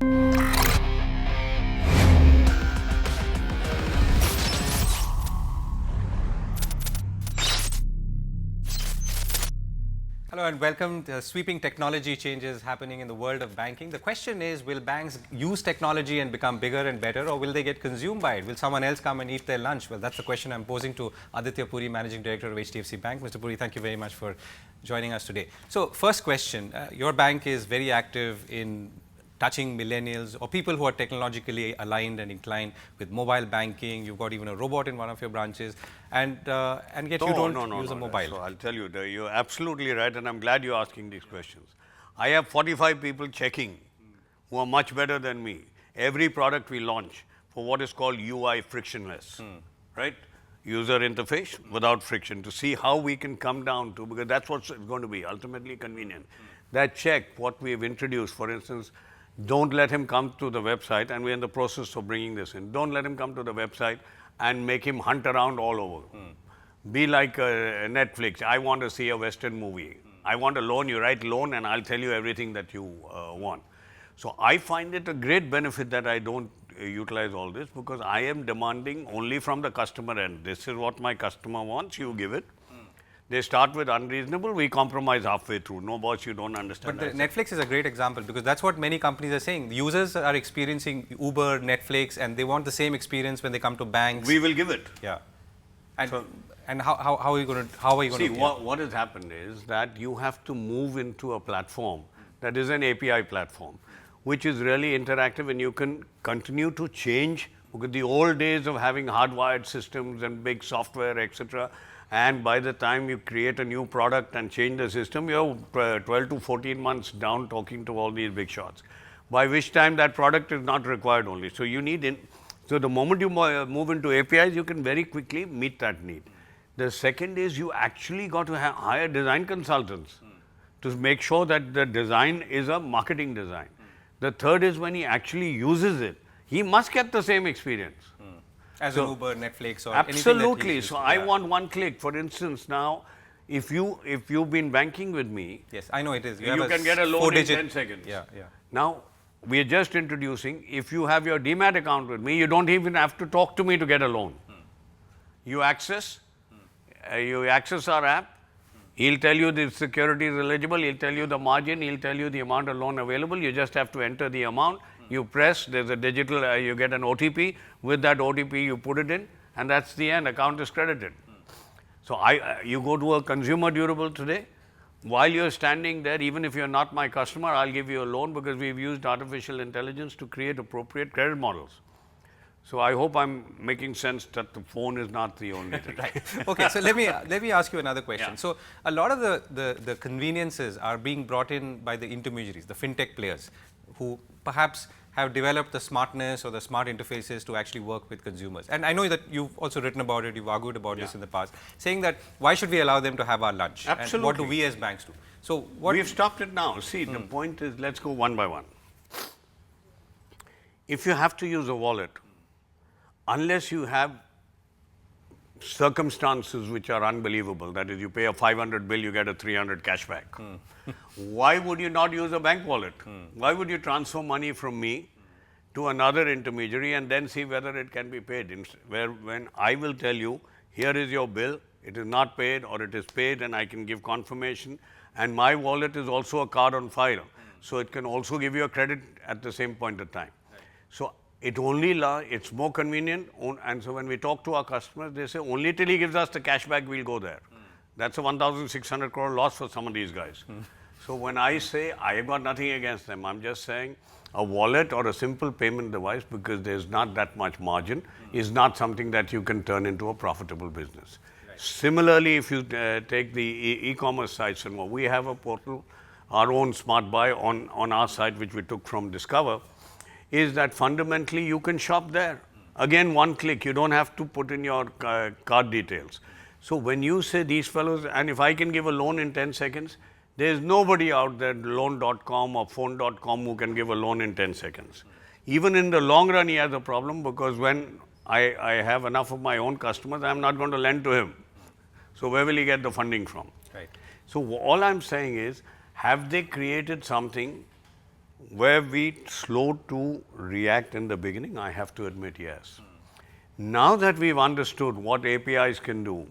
Hello and welcome to sweeping technology changes happening in the world of banking. The question is, will banks use technology and become bigger and better, or will they get consumed by it? Will someone else come and eat their lunch? Well, that's the question I'm posing to Aditya Puri, Managing Director of HDFC Bank. Mr. Puri, thank you very much for joining us today. So, first question, your bank is very active in touching millennials or people who are technologically aligned and inclined with mobile banking. You've got even a robot in one of your branches, and yet you don't use a mobile. So I'll tell you, you're absolutely right, and I'm glad you're asking these questions. I have 45 people checking who are much better than me. Every product we launch for what is called UI frictionless, right? User interface without friction, to see how we can come down to, because that's what's going to be ultimately convenient. That check, what we've introduced, for instance, don't let him come to the website, and we're in the process of bringing this in. Don't let him come to the website and make him hunt around all over. Be like Netflix. I want to see a Western movie. I want a loan. You write loan, and I'll tell you everything that you want. So I find it a great benefit that I don't utilize all this, because I am demanding only from the customer end. This is what my customer wants. You give it. They start with unreasonable, we compromise halfway through. No, boss, you don't understand. But Netflix is a great example, because that's what many companies are saying. The users are experiencing Uber, Netflix, and they want the same experience when they come to banks. We will give it. Yeah. And, how are you going to see, what has happened is that you have to move into a platform that is an API platform, which is really interactive, and you can continue to change, because the old days of having hardwired systems and big software, etc., and by the time you create a new product and change the system, you're 12 to 14 months down talking to all these big shots, by which time that product is not required only. So you need, so the moment you move into APIs, you can very quickly meet that need. The second is, you actually got to hire design consultants to make sure that the design is a marketing design. The third is, when he actually uses it, he must get the same experience. As an Uber, Netflix, or absolutely. Anything that so I want one click. For instance, now, if you've been banking with me, yes, I know it is. You can get a loan in 10 seconds. Yeah. Now, we are just introducing, if you have your demat account with me, you don't even have to talk to me to get a loan. You access our app. He'll tell you the security is eligible. He'll tell you the margin. He'll tell you the amount of loan available. You just have to enter the amount. You press, there's a digital, you get an OTP. With that OTP, you put it in, and that's the end. Account is credited. So you go to a consumer durable today, while you're standing there, even if you're not my customer, I'll give you a loan, because we've used artificial intelligence to create appropriate credit models. So I hope I'm making sense that the phone is not the only thing. Right. Okay, so let me ask you another question. Yeah. So a lot of the conveniences are being brought in by the intermediaries, the FinTech players, who perhaps have developed the smartness or the smart interfaces to actually work with consumers. And I know that you've also written about it, you've argued about this in the past, saying that why should we allow them to have our lunch? Absolutely. And what do we as banks do? So we've stopped it now. See, the point is, let's go one by one. If you have to use a wallet, unless you have circumstances which are unbelievable, that is, you pay a 500 bill, you get a 300 cashback. Why would you not use a bank wallet? Why would you transfer money from me to another intermediary and then see whether it can be paid? When I will tell you, here is your bill, it is not paid, or it is paid, and I can give confirmation, and my wallet is also a card on file, so it can also give you a credit at the same point of time. So it's more convenient, and so when we talk to our customers, they say, only till he gives us the cashback, we'll go there. That's a 1,600 crore loss for some of these guys. So when I say, I've got nothing against them, I'm just saying a wallet or a simple payment device, because there's not that much margin, is not something that you can turn into a profitable business. Right. Similarly, if you take the e-commerce sites, and we have a portal, our own Smart Buy on our site, which we took from Discover, is that fundamentally you can shop there. Again, one click, you don't have to put in your card details. So when you say these fellows, and if I can give a loan in 10 seconds, there's nobody out there, loan.com or phone.com, who can give a loan in 10 seconds. Even in the long run, he has a problem, because when I have enough of my own customers, I'm not going to lend to him. So where will he get the funding from? Right. So all I'm saying is, have they created something Were we slow to react in the beginning? I have to admit, yes. Now that we've understood what APIs can do,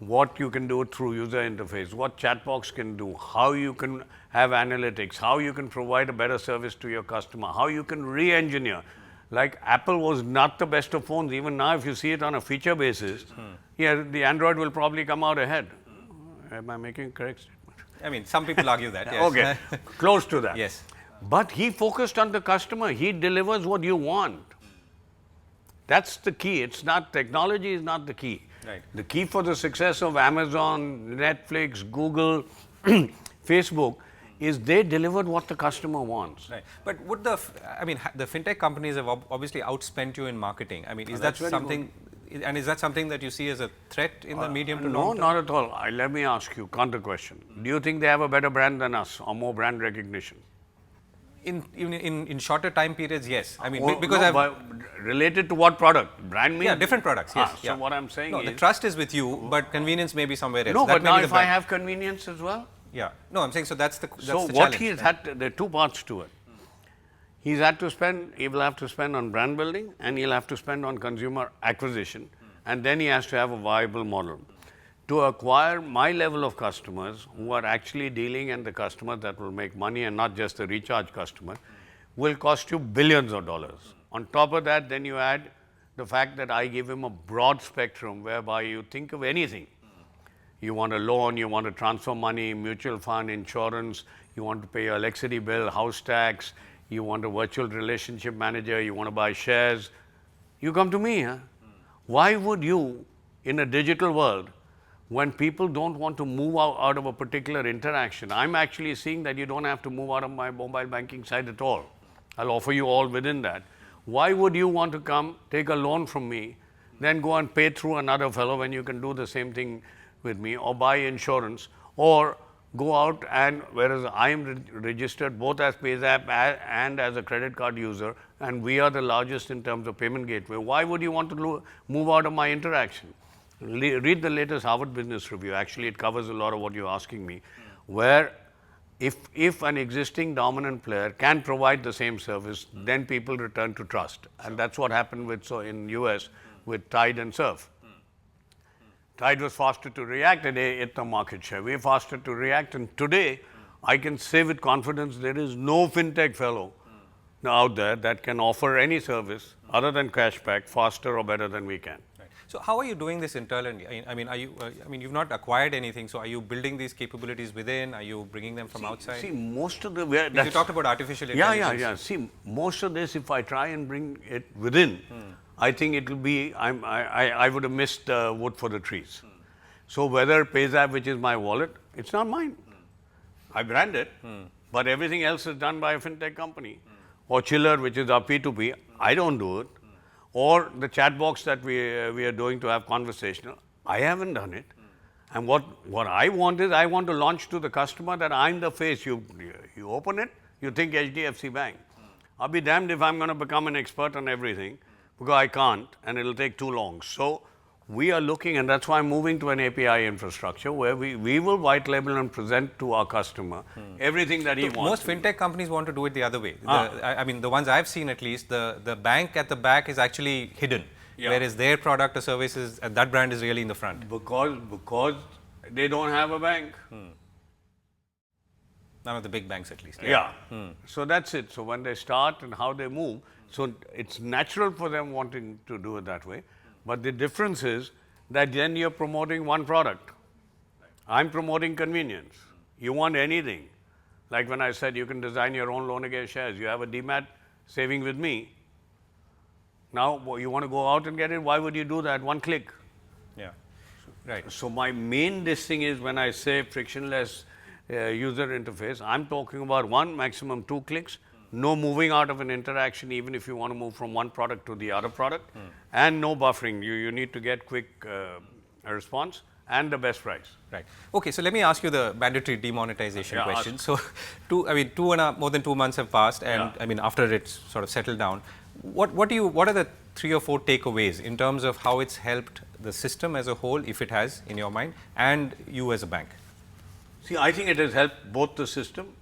what you can do through user interface, what chatbots can do, how you can have analytics, how you can provide a better service to your customer, how you can re-engineer. Like Apple was not the best of phones. Even now, if you see it on a feature basis, yeah, the Android will probably come out ahead. Am I making a correct statement? I mean, some people argue that, yes. Okay, close to that. Yes. But he focused on the customer. He delivers what you want. That's the key. It's not, technology is not the key. Right. The key for the success of Amazon, Netflix, Google, Facebook is they delivered what the customer wants. Right. But would the fintech companies have obviously outspent you in marketing. I mean, is that something, and is that something that you see as a threat in the medium to long term? No, not at all. Let me ask you, counter question. Do you think they have a better brand than us or more brand recognition? In shorter time periods, yes. I mean, related to what product? Brand means? Yeah, different products, yes. So what I'm saying is... the trust is with you, but convenience may be somewhere else. No, but now if I have convenience as well? Yeah. No, I'm saying, so that's the So the what challenge, he's had, there are two parts to it. He's had to spend, he will have to spend on brand building and he'll have to spend on consumer acquisition. And then he has to have a viable model. To acquire my level of customers who are actually dealing and the customers that will make money and not just the recharge customer will cost you billions of dollars. On top of that, then you add the fact that I give him a broad spectrum whereby you think of anything. You want a loan, you want to transfer money, mutual fund, insurance, you want to pay your electricity bill, house tax, you want a virtual relationship manager, you want to buy shares. You come to me. Huh? Why would you, in a digital world, when people don't want to move out of a particular interaction, I'm actually seeing that you don't have to move out of my mobile banking side at all. I'll offer you all within that. Why would you want to come, take a loan from me, then go and pay through another fellow when you can do the same thing with me, or buy insurance, or go out and, whereas I am registered both as PayZapp and as a credit card user, and we are the largest in terms of payment gateway, why would you want to move out of my interaction? Read the latest Harvard Business Review. Actually, it covers a lot of what you're asking me, where if an existing dominant player can provide the same service, then people return to trust. And that's what happened with, in US with Tide and Surf. Tide was faster to react and they hit the market share. We're faster to react, and today I can say with confidence there is no fintech fellow out there that can offer any service other than Cashback faster or better than we can. So how are you doing this internally? I mean, are you? You've not acquired anything. So are you building these capabilities within? Are you bringing them from outside? See, most of the you talked about artificial intelligence. Yeah. See, most of this, if I try and bring it within, I think it will be. I would have missed wood for the trees. So whether PayZapp, which is my wallet, it's not mine. I brand it, but everything else is done by a fintech company, or Chiller, which is our P2P. I don't do it. Or the chat box that we are doing to have conversational, I haven't done it. And what I want is, I want to launch to the customer that I'm the face. You open it, you think HDFC Bank. I'll be damned if I'm going to become an expert on everything, because I can't, and it'll take too long. So we are looking, and that's why I'm moving to an API infrastructure where we will white label and present to our customer everything that he wants. Most fintech companies want to do it the other way. I mean, the ones I've seen at least, the bank at the back is actually hidden, whereas their product or services, that brand is really in the front. Because they don't have a bank. None of the big banks at least. Yeah. So that's it. So when they start and how they move, so it's natural for them wanting to do it that way. But the difference is that then you're promoting one product. I'm promoting convenience. You want anything. Like when I said you can design your own loan against shares. You have a demat saving with me. Now you want to go out and get it. Why would you do that? One click. Yeah. Right. So my main thing is when I say frictionless user interface, I'm talking about one, maximum 2 clicks. No moving out of an interaction, even if you want to move from one product to the other product, and no buffering. You need to get quick response and the best price. Right. Okay. So let me ask you the mandatory demonetization question. So, more than 2 months have passed, and I mean, after it's sort of settled down, what are the 3 or 4 takeaways in terms of how it's helped the system as a whole, if it has, in your mind, and you as a bank? See, I think it has helped both the system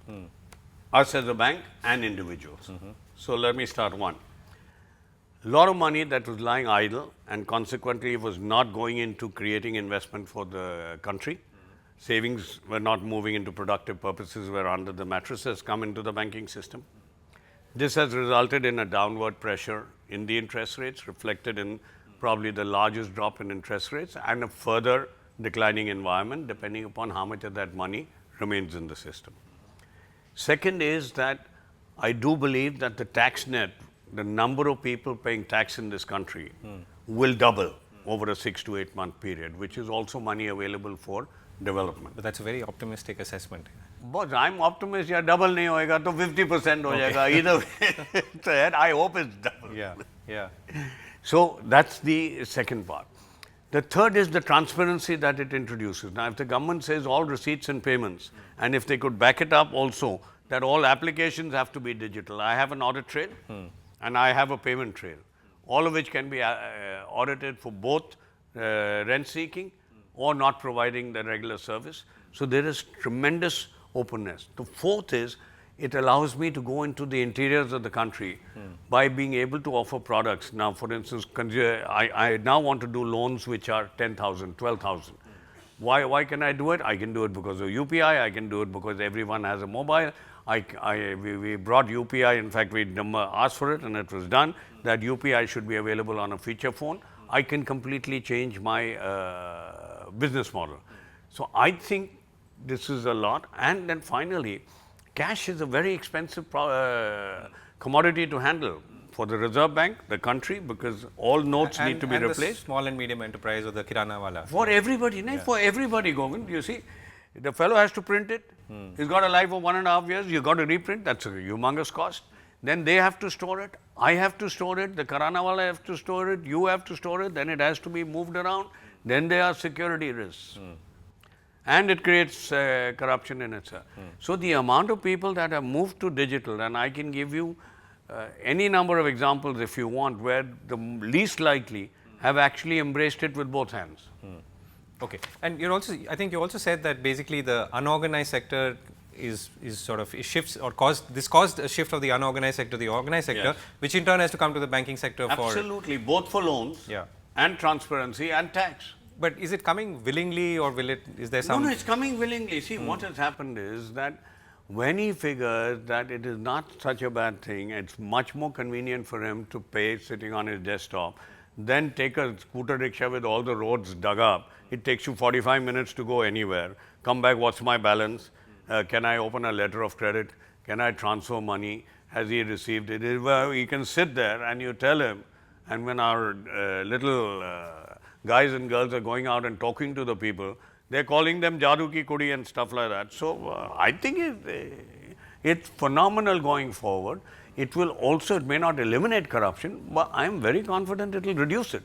us as a bank and individuals. So let me start one. A lot of money that was lying idle and consequently was not going into creating investment for the country. Savings were not moving into productive purposes, were under the mattress, has come into the banking system. This has resulted in a downward pressure in the interest rates, reflected in probably the largest drop in interest rates and a further declining environment depending upon how much of that money remains in the system. Second is that I do believe that the tax net, the number of people paying tax in this country will double over a 6 to 8 month period, which is also money available for development. But that's a very optimistic assessment. But I'm optimistic, yeah, double nahi hoega, to 50% ho jayega. Either way, I hope it's double. Yeah. So that's the second part. The third is the transparency that it introduces. Now, if the government says all receipts and payments, and if they could back it up also, that all applications have to be digital. I have an audit trail and I have a payment trail, all of which can be audited for both rent seeking or not providing the regular service. So there is tremendous openness. The fourth is it allows me to go into the interiors of the country by being able to offer products. Now, for instance, I now want to do loans which are 10,000, 12,000. Why can I do it? I can do it because of UPI. I can do it because everyone has a mobile. We brought UPI. In fact, we asked for it and it was done, that UPI should be available on a feature phone. I can completely change my business model. So I think this is a lot. And then finally, cash is a very expensive commodity to handle for the Reserve Bank, the country, because all notes need to be replaced. The small and medium enterprise or the kirana wala. For everybody, for everybody, Govind. You see, the fellow has to print it. He's got a life of 1.5 years. You've got to reprint. That's a humongous cost. Then they have to store it. I have to store it. The kirana wala have to store it. You have to store it. Then it has to be moved around. Then there are security risks. And it creates corruption in itself. So the amount of people that have moved to digital, and I can give you any number of examples if you want, where the least likely have actually embraced it with both hands. Okay, and you're also, I think you also said that basically the unorganized sector is sort of shifts or caused a shift of the unorganized sector to the organized sector, which in turn has to come to the banking sector for. Absolutely, both for loans and transparency and tax. But is it coming willingly or is there some? No, it's coming willingly. See, what has happened is that when he figures that it is not such a bad thing, it's much more convenient for him to pay sitting on his desktop, then take a scooter rickshaw with all the roads dug up. It takes you 45 minutes to go anywhere. Come back, what's my balance? Can I open a letter of credit? Can I transfer money? Has he received it? He can sit there and you tell him, and when our little guys and girls are going out and talking to the people, they're calling them Jadoo ki Kudi and stuff like that. So I think it's phenomenal going forward. It will also, it may not eliminate corruption, but I'm very confident it will reduce it.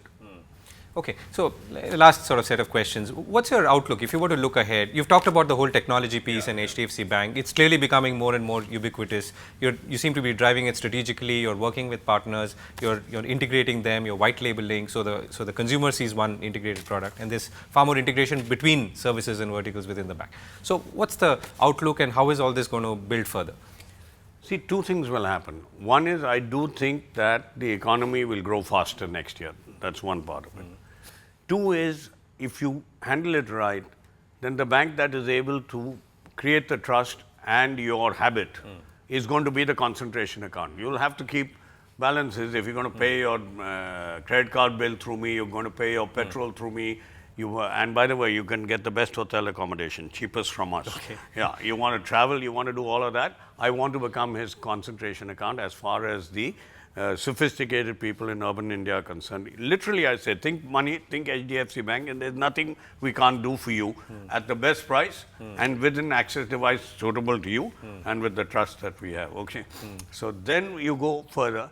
Okay, so last sort of set of questions. What's your outlook if you were to look ahead? You've talked about the whole technology piece and HDFC Bank. It's clearly becoming more and more ubiquitous. You seem to be driving it strategically. You're working with partners. You're integrating them. You're white labeling. So the consumer sees one integrated product, and there's far more integration between services and verticals within the bank. So what's the outlook, and how is all this going to build further? See, two things will happen. One is I do think that the economy will grow faster next year. That's one part of it. Two is, if you handle it right, then the bank that is able to create the trust and your habit is going to be the concentration account. You'll have to keep balances. If you're going to pay your credit card bill through me, you're going to pay your petrol through me. And by the way, you can get the best hotel accommodation, cheapest from us. Okay. Yeah, you want to travel, you want to do all of that. I want to become his concentration account as far as the sophisticated people in urban India are concerned. Literally, I say, think money, think HDFC Bank, and there's nothing we can't do for you at the best price and with an access device suitable to you and with the trust that we have. Okay. So then you go further,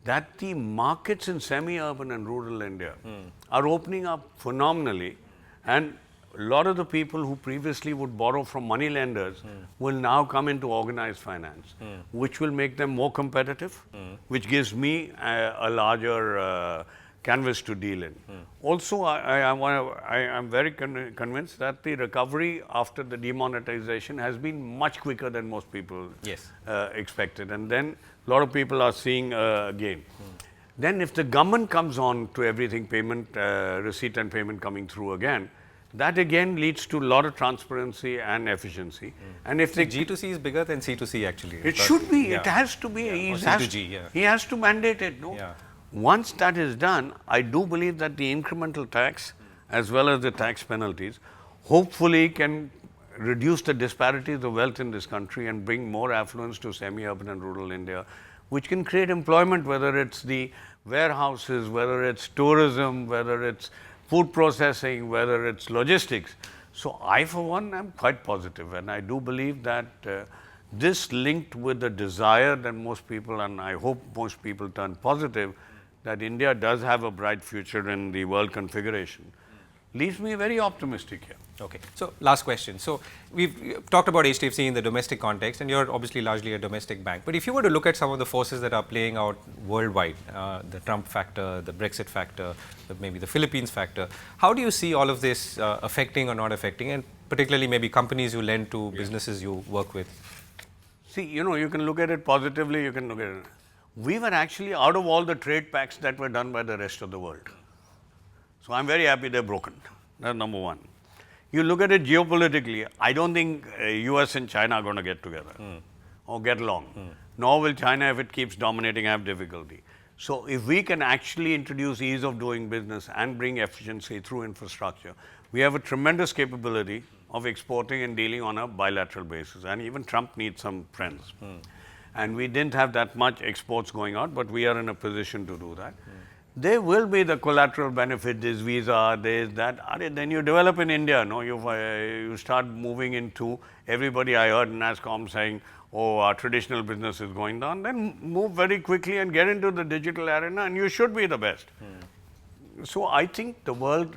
that the markets in semi-urban and rural India are opening up phenomenally, and a lot of the people who previously would borrow from money lenders will now come into organized finance, which will make them more competitive, which gives me a larger canvas to deal in. Also, I'm very convinced that the recovery after the demonetization has been much quicker than most people Yes. expected. And then a lot of people are seeing a gain. Then if the government comes on to everything, payment, receipt and payment coming through again, that again leads to a lot of transparency and efficiency. And if the G2C is bigger than C2C actually. it should be, it has to be. Or C2G, yeah. He has to mandate it, no? Yeah. Once that is done, I do believe that the incremental tax as well as the tax penalties hopefully can reduce the disparities of wealth in this country and bring more affluence to semi-urban and rural India, which can create employment, whether it's the warehouses, whether it's tourism, whether it's food processing, whether it's logistics. So I, for one, am quite positive, and I do believe that this linked with the desire that most people, and I hope most people turn positive, that India does have a bright future in the world configuration, leaves me very optimistic here. Okay. So, last question. So, we've talked about HDFC in the domestic context, and you're obviously largely a domestic bank. But if you were to look at some of the forces that are playing out worldwide, the Trump factor, the Brexit factor, maybe the Philippines factor, how do you see all of this affecting or not affecting, and particularly maybe companies you lend to, businesses you work with? See, you know, you can look at it positively, you can look at it. We were actually out of all the trade pacts that were done by the rest of the world. So, I'm very happy they're broken. That's number one. You look at it geopolitically, I don't think US and China are going to get together or get along. Nor will China, if it keeps dominating, have difficulty. So, if we can actually introduce ease of doing business and bring efficiency through infrastructure, we have a tremendous capability of exporting and dealing on a bilateral basis. And even Trump needs some friends. And we didn't have that much exports going out, but we are in a position to do that. There will be the collateral benefit, this visa, this, that. Then you develop in India, no? You start moving into, everybody I heard Nasscom saying, oh, our traditional business is going down. Then move very quickly and get into the digital arena, and you should be the best. So I think the world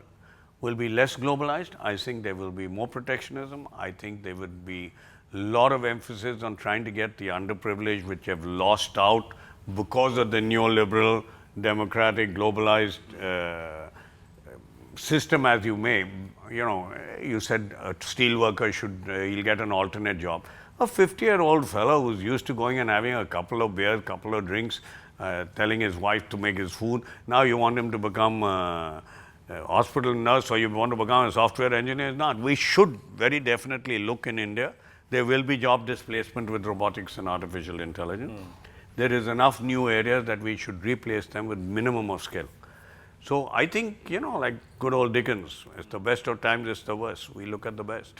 will be less globalized. I think there will be more protectionism. I think there would be a lot of emphasis on trying to get the underprivileged, which have lost out because of the neoliberal, democratic, globalized system, as you may. You know, you said a steel worker should, he'll get an alternate job. A 50-year-old fellow who's used to going and having a couple of beers, couple of drinks, telling his wife to make his food, now you want him to become a hospital nurse or you want to become a software engineer. Not. We should very definitely look in India. There will be job displacement with robotics and artificial intelligence. There is enough new areas that we should replace them with minimum of skill. So I think, you know, like good old Dickens, it's the best of times, it's the worst. We look at the best.